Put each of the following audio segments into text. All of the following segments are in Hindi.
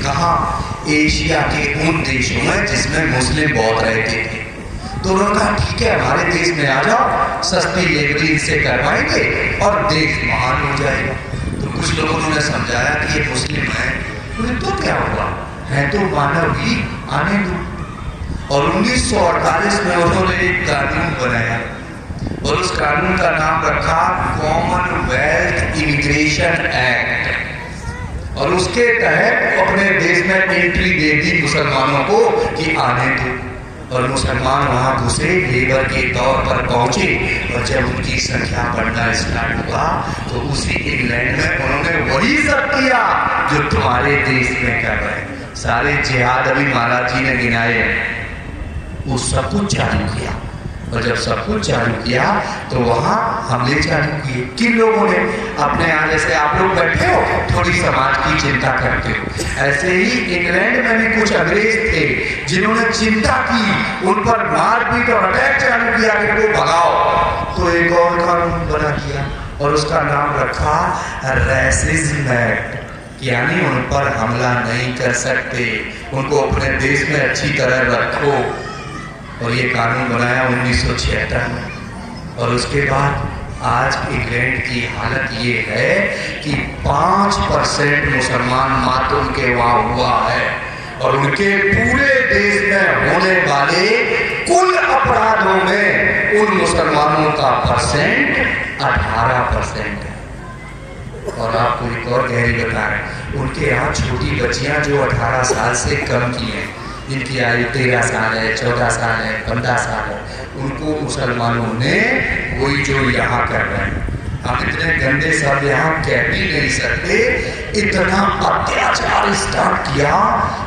कहा एशिया के उन देशों में जिसमें मुस्लिम बहुत रहते थे। तो उन्होंने कहा ठीक है हमारे देश में आ जाओ, सस्ती लेबरी इनसे करवाएंगे और देश महान हो जाएगा। तो कुछ लोगों ने समझाया कि ये मुस्लिम है, तो क्या हुआ है, तो मानव ही आने दो। और 1948 में उन्होंने एक कानून बनाया और उस कानून का नाम रखा कॉमनवेल्थ इमिग्रेशन एक्ट। और उसके तहत अपने देश में एंट्री दे दी मुसलमानों को कि आने दो। और मुसलमान वहां घुसे, लेबर के तौर पर पहुंचे। और जब उनकी संख्या बढ़ना स्टार्ट हुआ तो उसी इंग्लैंड में उन्होंने वही सब किया जो तुम्हारे देश में कर रहे हैं। सारे जिहाद अभी महाराज जी ने गिनाए, वो सब कुछ चालू किया। और जब सब कुछ चालू किया तो वहां हमले चालू किए। किन लोगों ने? अपने यहाँ जैसे आप लोग बैठे हो थोड़ी समाज की चिंता करते हो, ऐसे ही इंग्लैंड में भी कुछ अंग्रेज थे जिन्होंने चिंता की, उन पर मारपीट और अटैक चालू किया कि इनको भगाओ। तो एक और कानून बना दिया और उसका नाम रखा रेसिज्म एक्ट, यानी उन पर हमला नहीं कर सकते, उनको अपने देश में अच्छी तरह रखो। और ये कानून बनाया 1976 में। और उसके बाद आज इंग्लैंड की हालत ये है कि 5% मुसलमान मात्र उनके वहां हुआ है और उनके पूरे देश में होने वाले कुल अपराधों में उन मुसलमानों का परसेंट 18% है। और आपको एक और गहरी बता रहे हैं, उनके यहाँ छोटी बच्चियां जो 18 साल से कम की हैं, जिनकी आयु 13 साल है, 14 साल है, 15 साल है, उनको मुसलमानों ने वही जो यहाँ कर रहे हैं। हम इतने गंदे शब्द यहाँ कह भी नहीं सकते, इतना अत्याचार स्टार्ट किया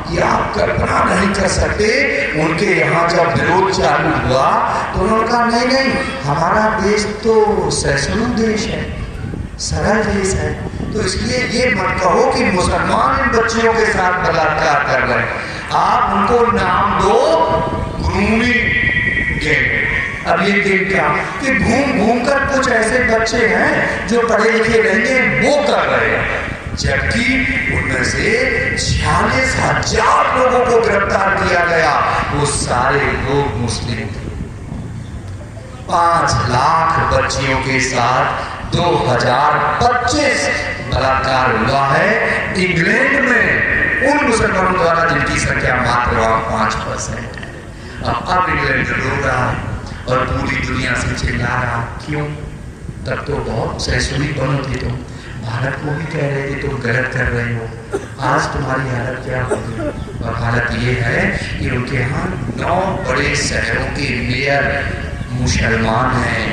कि आप कल्पना नहीं कर सकते। उनके यहाँ जब विरोध चालू हुआ तो उन्होंने कहा नहीं नहीं, हमारा देश तो सहिष्णु देश है, सरल देश है, तो इसलिए ये मत कहो कि मुसलमान इन बच्चियों के साथ बलात्कार कर रहे हैं। आप उनको नाम दो ग्रूमिंग गेम। अब ये गेम क्या कि घूम घूम कर कुछ ऐसे बच्चे हैं जो पढ़े लिखे नहीं हैं वो कर रहे हैं, जबकि उनमें से 46,000 लोगों को गिरफ्तार किया गया, वो सारे लोग मुस्लिम थे। 5 लाख बच्चियों के साथ 2025 बलात्कार हुआ है इंग्लैंड में उन मुसलमानों द्वारा जिनकी संख्या मात्र 5% है। अब इंग्लैंड रो रहा है और पूरी दुनिया से चिल्ला रहा, क्यों? तब तो बहुत सहिष्णु बनो थे तुम, भारत को भी कह रहे थे तुम गलत कर रहे हो, आज तुम्हारी हालत क्या होगी? और हालत ये है कि उनके यहाँ 9 बड़े शहरों के मेयर मुसलमान हैं,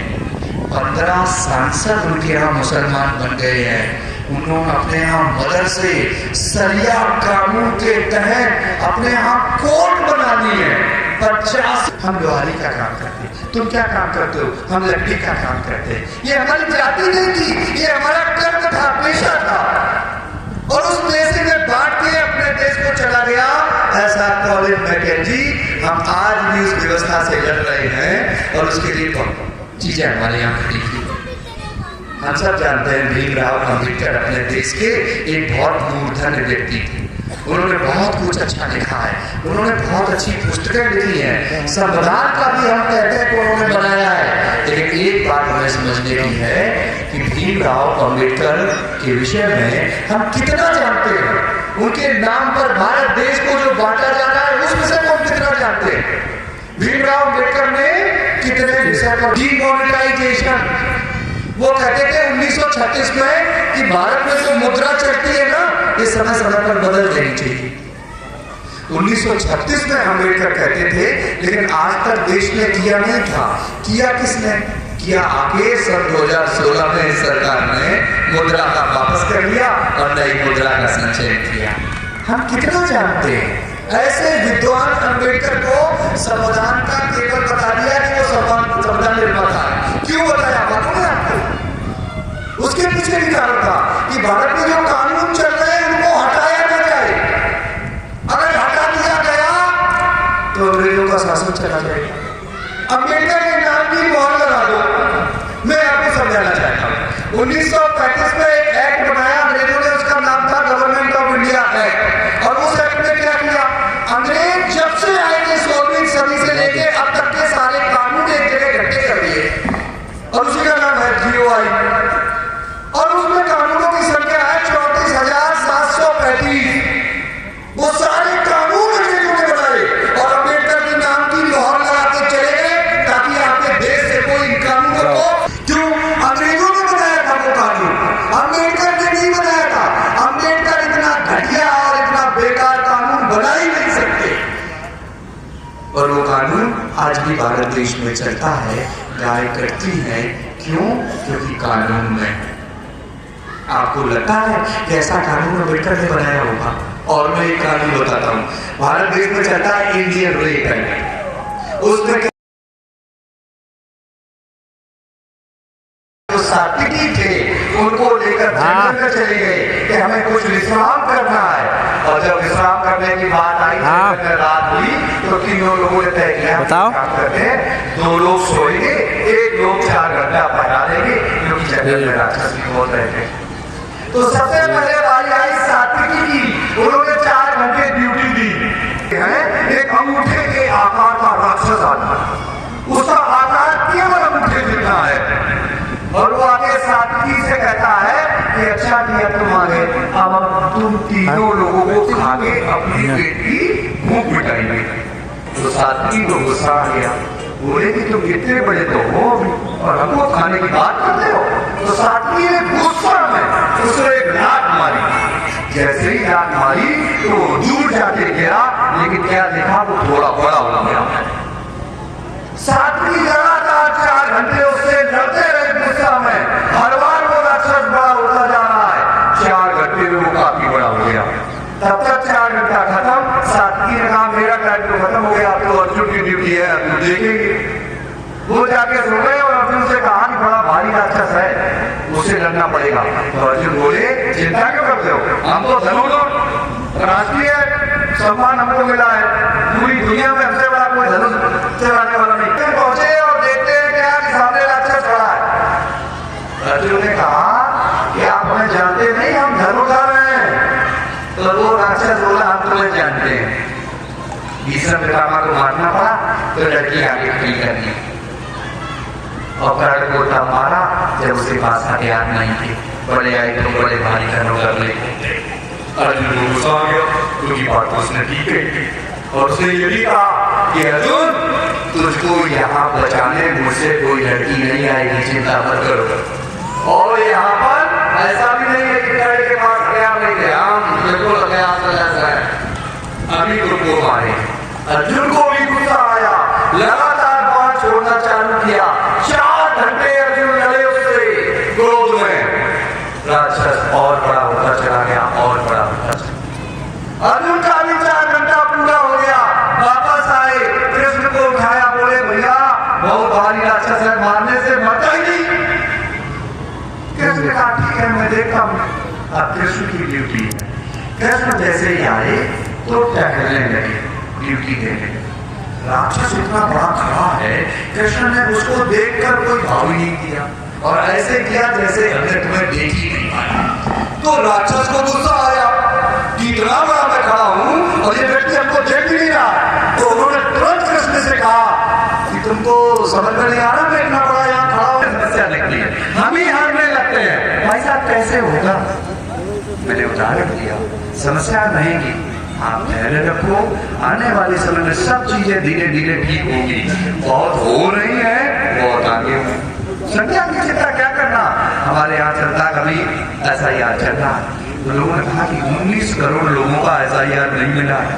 15 सांसद उनके यहाँ मुसलमान बन गए हैं। उन्होंने अपने यहाँ मदरसे सरिया कानून के तहत अपने यहाँ कोर्ट बना ली है। 50 हम लोहारी का काम करते हैं, तुम क्या काम करते हो? हम लकड़ी का काम करते हैं। ये हमारी जाति नहीं थी, ये हमारा कर्म था, पेशा था, और उस पेशे में बांट के अपने देश को चला गया। ऐसा कॉलेज मैकेजी हम आज भी उस व्यवस्था से लड़ रहे हैं और उसके लिए चीजें हमारे यहाँ खड़ी थी। हम सब जानते हैं भीमराव अम्बेडकर अपने देश के एक बहुत मूर्धन्य व्यक्ति थे। उन्होंने बहुत कुछ अच्छा लिखा है, उन्होंने बहुत अच्छी पुस्तकें लिखी हैं, संविधान का भी हम कहते हैं कि उन्होंने बनाया है। लेकिन एक बात हमें समझने की है कि भीमराव अम्बेडकर के विषय में हम कितना जानते हैं, उनके नाम पर भारत देश को जो बांटा जा रहा है उस विषय को हम कितना जानते हैं। भीमराव अम्बेडकर ने कितने विषय पर डीमोनेटाइजेशन, वो कहते थे 1936 में कि भारत में जो मुद्रा चलती है ना, ये समय समय पर बदल देनी चाहिए। 1936 में अम्बेडकर कहते थे, लेकिन आज तक देश ने किया नहीं था। किया किसने? किया आगे सन 2016 में सरकार ने मुद्रा का वापस कर लिया और नई मुद्रा का संचयन किया। हम कितना जानते हैं? ऐसे विद्वान अम्बेडकर को संविधान का केवल बता दिया कि वो संविधान निर्माता है। क्यों बताया? मालूम है आपको? उसके पीछे भी कारण था कि भारत में जो कानून चल रहे हैं उनको हटाया न जाए। अगर हटा दिया गया तो अंग्रेजों का शासन चला जाएगा। अम्बेडकर के नाम की मोहर लगा दो। मैं आपको समझाना चाहता हूँ, 1935 में एक एक्ट बनाया अंग्रेजों ने, उसका नाम था गवर्नमेंट ऑफ इंडिया एक्ट, और उस आज भी भारत देश में चलता है, गाय कटती है, क्यों? क्योंकि कानून में। आपको लगता है कि ऐसा कानून अम्बेडकर ने बनाया होगा? और मैं एक कानून बताता हूँ, भारत देश में चलता है इंडियन रेप एक्ट। उसमें जो सात्विकी थे उनको लेकर जंगल में चले गए कि हमें कुछ विश्राम करना है, और जब विश्राम करने की बात आई, रात हुई, तो तीनों लोगों ने तय किया काम करते हैं, 2 लोग सोएंगे, 1 लोग 4 घंटा पहरा देंगे, क्योंकि जंगल में राक्षस भी बहुत रहते हैं। तो सबसे पहले बारी आई सात्विकी की, उन्होंने 4 घंटे ड्यूटी दी है। एक अंगूठे के आकार का राक्षस आता, उसका आकार केवल अंगूठे जितना है, और वो आगे सात्विकी से कहता है कि अच्छा किया तुम्हारे, अब तुम तीनों लोगों को खा के अपनी पेट की भूख मिटाएंगे। तो सात्विकी को गुस्सा आ गया, बोले कि तुम इतने बड़े तो हो और हमको खाने की बात करते हो। तो सात्विकी ने गुस्सा में उसको एक लात मारी। जैसे ही लात मारी तो दूर जाके गिरा, लेकिन क्या देखा, वो थोड़ा बड़ा हो गया। सात्विकी लगातार 4 घंटे उससे लड़ते रहे गुस्सा में, हर बार वो राक्षस बड़ा होता जा रहा है। 4 घंटे में वो काफी बड़ा हो गया। तब तक 4 घंटा खत्म, सात्विकी ने कहा मेरा टाइम तो खत्म हो गया, अब तो अर्जुन की ड्यूटी है, अब तो देखेंगे। वो जाके सो गए और अर्जुन से कहा कि बड़ा भारी राक्षस है, उसे लड़ना पड़ेगा। तो अर्जुन बोले चिंता क्यों करते हो, हम तो धनुष राष्ट्रीय सम्मान हमको मिला है, पूरी दुनिया में हमसे बड़ा कोई धनुष चलाने वाला नहीं। पहुंचे और देखते हैं क्या कि सामने राक्षस खड़ा है। अर्जुन ने कहा कि आप हमें जानते नहीं, हम धनुर्धर हैं। तो वो राक्षस बोला हम तुम्हें जानते हैं। भीष्म पितामह को मारना पड़ा तो लड़की आगे खड़ी करनी, और कर्ण को तब मारा जब उसके पास हथियार नहीं थे, बड़े आए तो बड़े भारी धनुष कर ले। अर्जुन को गुस्सा आ गया, क्योंकि बात तो उसने ठीक है, और उसने ये भी कहा कि अर्जुन तुझको यहाँ बचाने मुझसे कोई लड़की नहीं आएगी, चिंता मत करो। और यहाँ पर ऐसा भी नहीं है कि कर्ण के पास हथियार नहीं थे, हम बिल्कुल हथियार है, अभी तुमको मारे। अर्जुन को भी गुस्सा आया, लगातार बाण छोड़ना चालू किया। 4 घंटे अर्जुन लड़े उससे क्रोध में, राक्षस और बड़ा होता चला गया, और बड़ा होता चला। अर्जुन का भी 4 घंटा पूरा हो गया, वापस आए, कृष्ण को उठाया, बोले भैया बहुत भारी राक्षस है, मारने से मरता ही नहीं। कृष्ण ने कहा ठीक है मैं देखता हूं। अब कृष्ण की ड्यूटी है। कृष्ण जैसे ही आए तो टहलने लगे, ड्यूटी देने। राक्षस इतना बड़ा खड़ा है, कृष्ण ने उसको देखकर कोई भाव ही नहीं किया, और ऐसे किया जैसे हमने तुम्हें देख ही नहीं पाया। तो राक्षस को गुस्सा आया कि इतना बड़ा मैं खड़ा हूं और ये व्यक्ति हमको देख ही नहीं रहा। तो उन्होंने तुरंत कृष्ण से कहा कि तुमको समझ में नहीं आ रहा मैं इतना बड़ा यहाँ खड़ा हूं, समस्या निकली है, हम ही हारने लगते हैं। भाई साहब कैसे होगा? मैंने उदाहरण दिया, समस्या रहेगी, आप धैर्य रखो, आने वाले समय में सब चीजें धीरे धीरे ठीक होगी। बहुत हो रही है, बहुत आगे संख्या की चिंता क्या करना, हमारे यहाँ चलता कभी SIR चल रहा है। तो लोगों ने कहा कि 19 करोड़ लोगों का SIR नहीं मिला है।